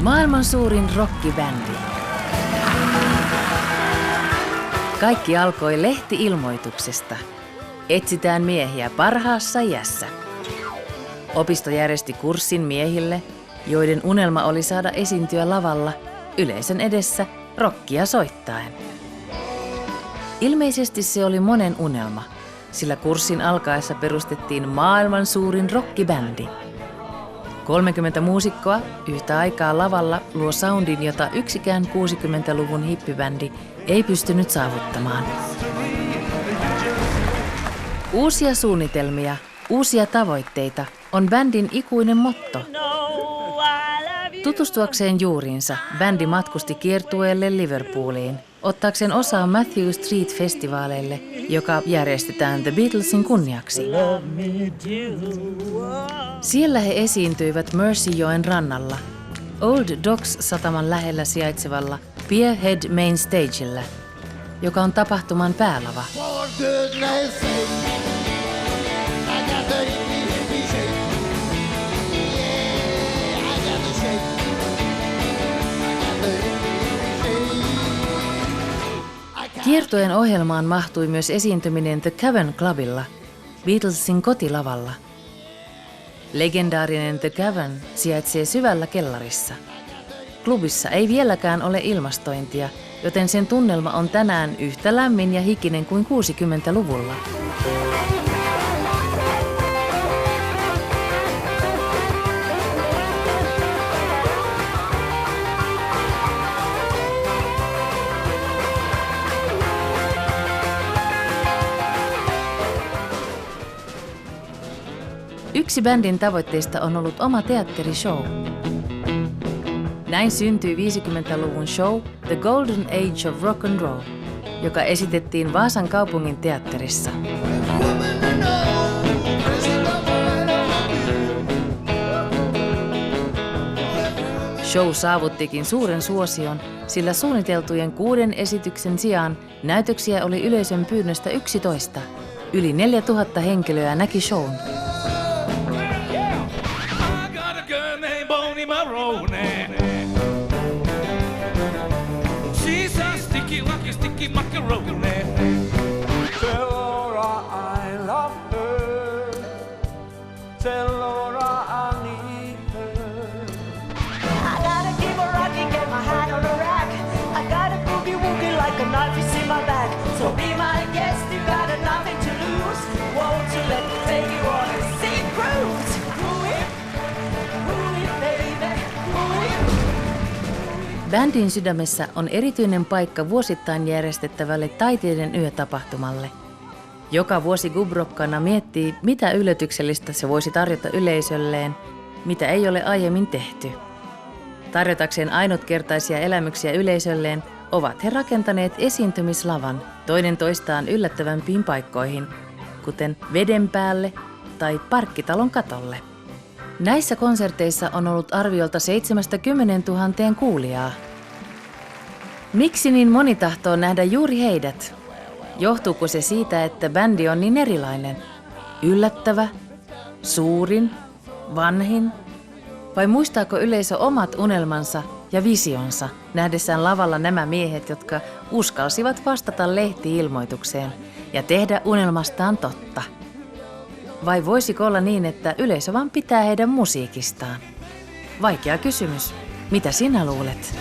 Maailman suurin rockibändi. Kaikki alkoi lehti-ilmoituksesta. Etsitään miehiä parhaassa iässä. Opisto järjesti kurssin miehille, joiden unelma oli saada esiintyä lavalla yleisön edessä rockia soittaen. Ilmeisesti se oli monen unelma, sillä kurssin alkaessa perustettiin maailman suurin rockibändi. 30 muusikkoa yhtä aikaa lavalla luo soundin, jota yksikään 60-luvun hippibändi ei pystynyt saavuttamaan. Uusia suunnitelmia, uusia tavoitteita on bändin ikuinen motto. Tutustuakseen juuriinsa, bändi matkusti kiertueelle Liverpooliin, ottaakseen osaa Matthew Street-festivaaleille, joka järjestetään The Beatlesin kunniaksi. Siellä he esiintyivät Merseyjoen rannalla, Old Docks-sataman lähellä sijaitsevalla Pierhead Main Stagella, joka on tapahtuman päälava. Kiertueen ohjelmaan mahtui myös esiintyminen The Cavern Clubilla, Beatlesin kotilavalla. Legendaarinen The Cavern sijaitsee syvällä kellarissa. Klubissa ei vieläkään ole ilmastointia, joten sen tunnelma on tänään yhtä lämmin ja hikinen kuin 60-luvulla. Yksi bändin tavoitteista on ollut oma teatterishow. Näin syntyi 50-luvun show The Golden Age of Rock and Roll, joka esitettiin Vaasan kaupungin teatterissa. Show saavuttikin suuren suosion, sillä suunniteltujen 6 esityksen sijaan näytöksiä oli yleisön pyynnöstä 11. Yli 4000 henkilöä näki shown. She's a sticky, lucky, sticky macaroni. Tell Laura I love her. Tell Laura I need her. I gotta keep a rocking, get my hat on the rack. I gotta boogie woogie like a knife is in my back. So be my guest, you got nothing to lose. Won't you let me take you on a sea cruise? Bändin sydämessä on erityinen paikka vuosittain järjestettävälle taiteiden yötapahtumalle. Joka vuosi Gubrokkana miettii, mitä yllätyksellistä se voisi tarjota yleisölleen, mitä ei ole aiemmin tehty. Tarjotakseen ainutkertaisia elämyksiä yleisölleen ovat he rakentaneet esiintymislavan toinen toistaan yllättävämpiin paikkoihin, kuten veden päälle tai parkkitalon katolle. Näissä konserteissa on ollut arviolta 70 000 kuulijaa. Miksi niin moni tahtoo nähdä juuri heidät? Johtuuko se siitä, että bändi on niin erilainen? Yllättävä, suurin, vanhin? Vai muistaako yleisö omat unelmansa ja visionsa nähdessään lavalla nämä miehet, jotka uskalsivat vastata lehti-ilmoitukseen ja tehdä unelmastaan totta? Vai voisiko olla niin, että yleisö vaan pitää heidän musiikistaan? Vaikea kysymys. Mitä sinä luulet?